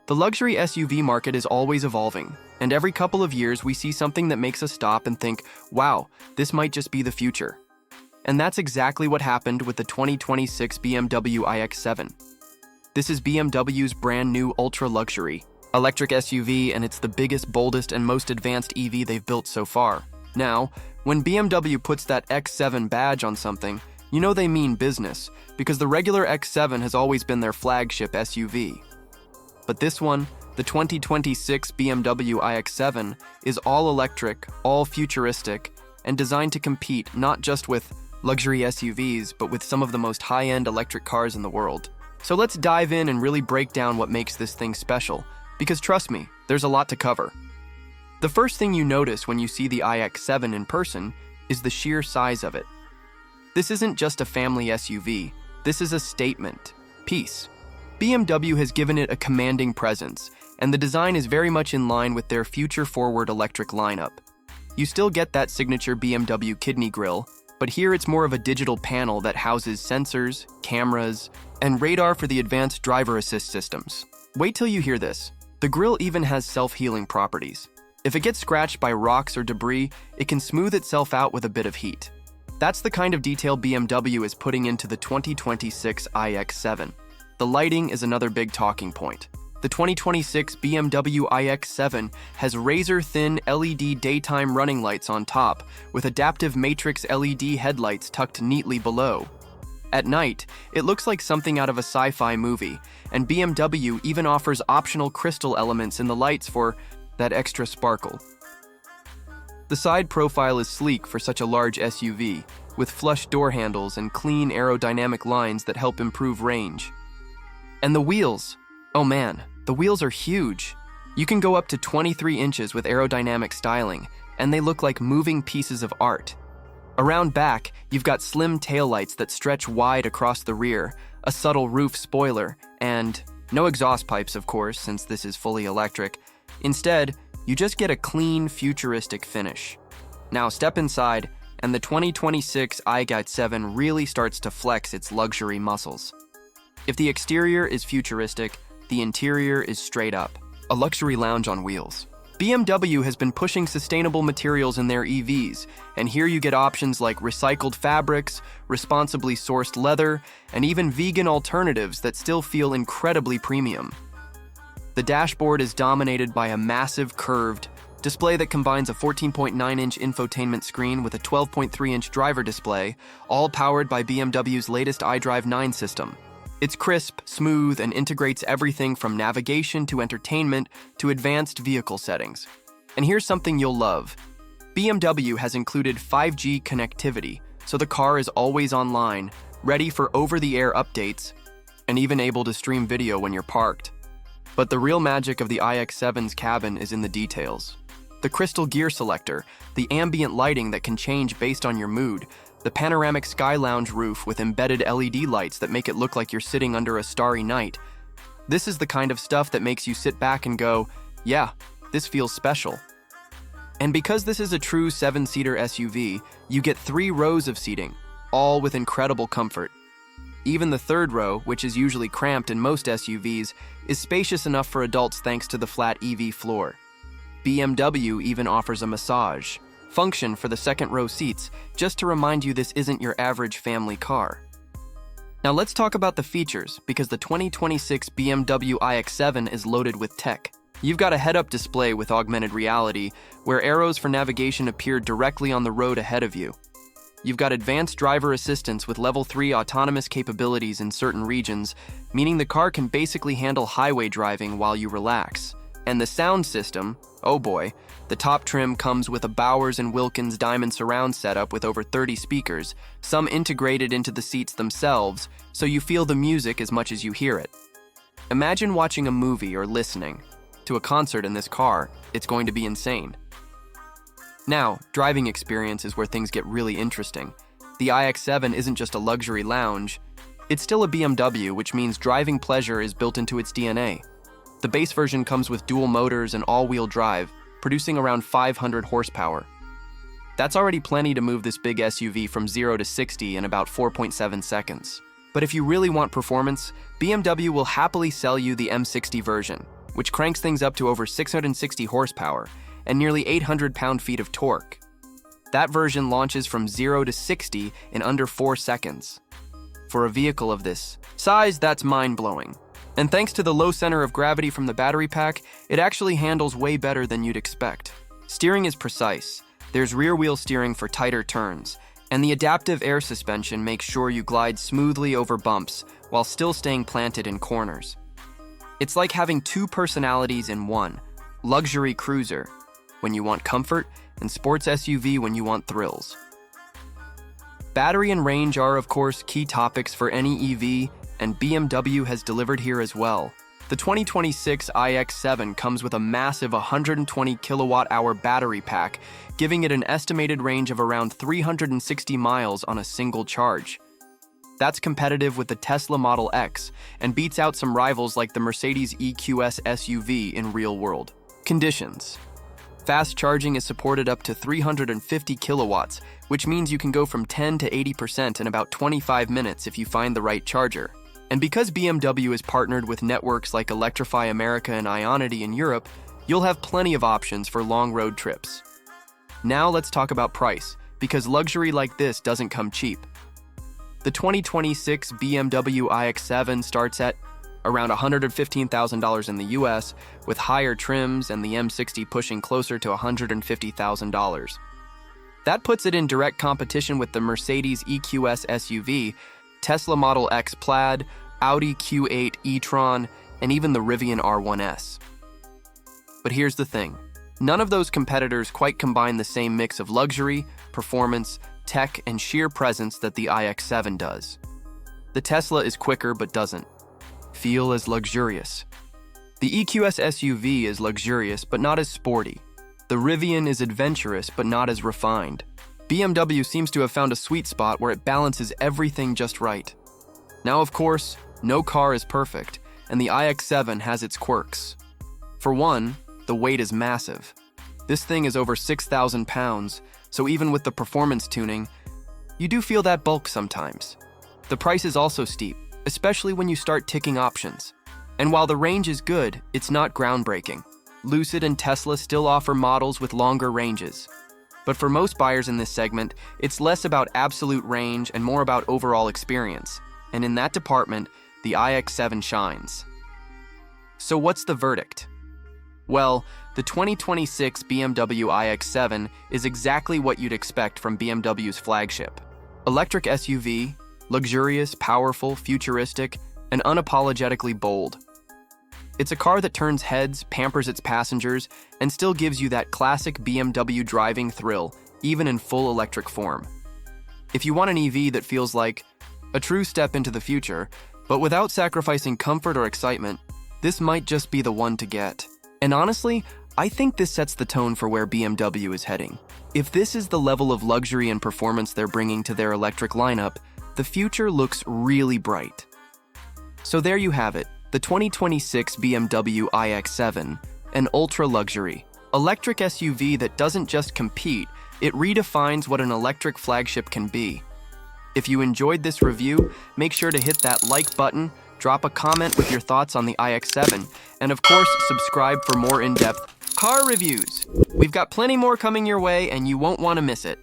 The luxury SUV market is always evolving, and every couple of years we see something that makes us stop and think, wow, this might just be the future. And that's exactly what happened with the 2026 BMW iX7. This is BMW's brand new ultra-luxury electric SUV, and it's the biggest, boldest, and most advanced EV they've built so far. Now, when BMW puts that X7 badge on something, you know they mean business, because the regular X7 has always been their flagship SUV. But this one, the 2026 BMW iX7, is all electric, all futuristic, and designed to compete not just with luxury SUVs, but with some of the most high-end electric cars in the world. So let's dive in and really break down what makes this thing special, because trust me, there's a lot to cover. The first thing you notice when you see the iX7 in person is the sheer size of it. This isn't just a family SUV, this is a statement piece. BMW has given it a commanding presence, and the design is very much in line with their future-forward electric lineup. You still get that signature BMW kidney grille, but here it's more of a digital panel that houses sensors, cameras, and radar for the advanced driver assist systems. Wait till you hear this. The grille even has self-healing properties. If it gets scratched by rocks or debris, it can smooth itself out with a bit of heat. That's the kind of detail BMW is putting into the 2026 iX7. The lighting is another big talking point. The 2026 BMW iX7 has razor-thin LED daytime running lights on top, with adaptive matrix LED headlights tucked neatly below. At night, it looks like something out of a sci-fi movie, and BMW even offers optional crystal elements in the lights for that extra sparkle. The side profile is sleek for such a large SUV, with flush door handles and clean aerodynamic lines that help improve range. And the wheels, oh man, the wheels are huge. You can go up to 23 inches with aerodynamic styling, and they look like moving pieces of art. Around back, you've got slim taillights that stretch wide across the rear, a subtle roof spoiler, and no exhaust pipes, of course, since this is fully electric. Instead, you just get a clean, futuristic finish. Now step inside, and the 2026 iX7 really starts to flex its luxury muscles. If the exterior is futuristic, the interior is straight up, a luxury lounge on wheels. BMW has been pushing sustainable materials in their EVs, and here you get options like recycled fabrics, responsibly sourced leather, and even vegan alternatives that still feel incredibly premium. The dashboard is dominated by a massive curved display that combines a 14.9-inch infotainment screen with a 12.3-inch driver display, all powered by BMW's latest iDrive 9 system. It's crisp, smooth, and integrates everything from navigation to entertainment to advanced vehicle settings. And here's something you'll love. BMW has included 5G connectivity, so the car is always online, ready for over-the-air updates, and even able to stream video when you're parked. But the real magic of the iX7's cabin is in the details. The crystal gear selector, the ambient lighting that can change based on your mood, the panoramic sky lounge roof with embedded LED lights that make it look like you're sitting under a starry night. This is the kind of stuff that makes you sit back and go, yeah, this feels special. And because this is a true 7-seater SUV, you get 3 rows of seating, all with incredible comfort. Even the third row, which is usually cramped in most SUVs, is spacious enough for adults thanks to the flat EV floor. BMW even offers a massage function for the second row seats, just to remind you this isn't your average family car. Now let's talk about the features, because the 2026 BMW iX7 is loaded with tech. You've got a head-up display with augmented reality, where arrows for navigation appear directly on the road ahead of you. You've got advanced driver assistance with level 3 autonomous capabilities in certain regions, meaning the car can basically handle highway driving while you relax. And the sound system, oh boy, the top trim comes with a Bowers & Wilkins diamond surround setup with over 30 speakers, some integrated into the seats themselves, so you feel the music as much as you hear it. Imagine watching a movie or listening to a concert in this car. It's going to be insane. Now, driving experience is where things get really interesting. The iX7 isn't just a luxury lounge, it's still a BMW, which means driving pleasure is built into its DNA. The base version comes with dual motors and all-wheel drive, producing around 500 horsepower. That's already plenty to move this big SUV from 0 to 60 in about 4.7 seconds. But if you really want performance, BMW will happily sell you the M60 version, which cranks things up to over 660 horsepower and nearly 800 pound-feet of torque. That version launches from 0 to 60 in under 4 seconds. For a vehicle of this size, that's mind-blowing. And thanks to the low center of gravity from the battery pack, it actually handles way better than you'd expect. Steering is precise. There's rear-wheel steering for tighter turns, and the adaptive air suspension makes sure you glide smoothly over bumps while still staying planted in corners. It's like having two personalities in one: luxury cruiser when you want comfort, and sports SUV when you want thrills. Battery and range are, of course, key topics for any EV, and BMW has delivered here as well. The 2026 iX7 comes with a massive 120 kilowatt-hour battery pack, giving it an estimated range of around 360 miles on a single charge. That's competitive with the Tesla Model X and beats out some rivals like the Mercedes EQS SUV in real-world conditions. Fast charging is supported up to 350 kilowatts, which means you can go from 10 to 80% in about 25 minutes if you find the right charger. And because BMW is partnered with networks like Electrify America and Ionity in Europe, you'll have plenty of options for long road trips. Now let's talk about price, because luxury like this doesn't come cheap. The 2026 BMW iX7 starts at around $115,000 in the US, with higher trims and the M60 pushing closer to $150,000. That puts it in direct competition with the Mercedes EQS SUV, Tesla Model X Plaid, Audi Q8 e-tron, and even the Rivian R1S. But here's the thing. None of those competitors quite combine the same mix of luxury, performance, tech, and sheer presence that the iX7 does. The Tesla is quicker but doesn't feel as luxurious. The EQS SUV is luxurious but not as sporty. The Rivian is adventurous but not as refined. BMW seems to have found a sweet spot where it balances everything just right. Now, of course, no car is perfect, and the iX7 has its quirks. For one, the weight is massive. This thing is over 6,000 pounds, so even with the performance tuning, you do feel that bulk sometimes. The price is also steep, especially when you start ticking options. And while the range is good, it's not groundbreaking. Lucid and Tesla still offer models with longer ranges. But for most buyers in this segment, it's less about absolute range and more about overall experience. And in that department, the iX7 shines. So what's the verdict? Well, the 2026 BMW iX7 is exactly what you'd expect from BMW's flagship. Electric SUV, luxurious, powerful, futuristic, and unapologetically bold. It's a car that turns heads, pampers its passengers, and still gives you that classic BMW driving thrill, even in full electric form. If you want an EV that feels like a true step into the future, but without sacrificing comfort or excitement, this might just be the one to get. And honestly, I think this sets the tone for where BMW is heading. If this is the level of luxury and performance they're bringing to their electric lineup, the future looks really bright. So there you have it, the 2026 BMW iX7, an ultra-luxury electric SUV that doesn't just compete, it redefines what an electric flagship can be. If you enjoyed this review, make sure to hit that like button, drop a comment with your thoughts on the iX7, and of course, subscribe for more in-depth car reviews. We've got plenty more coming your way, and you won't want to miss it.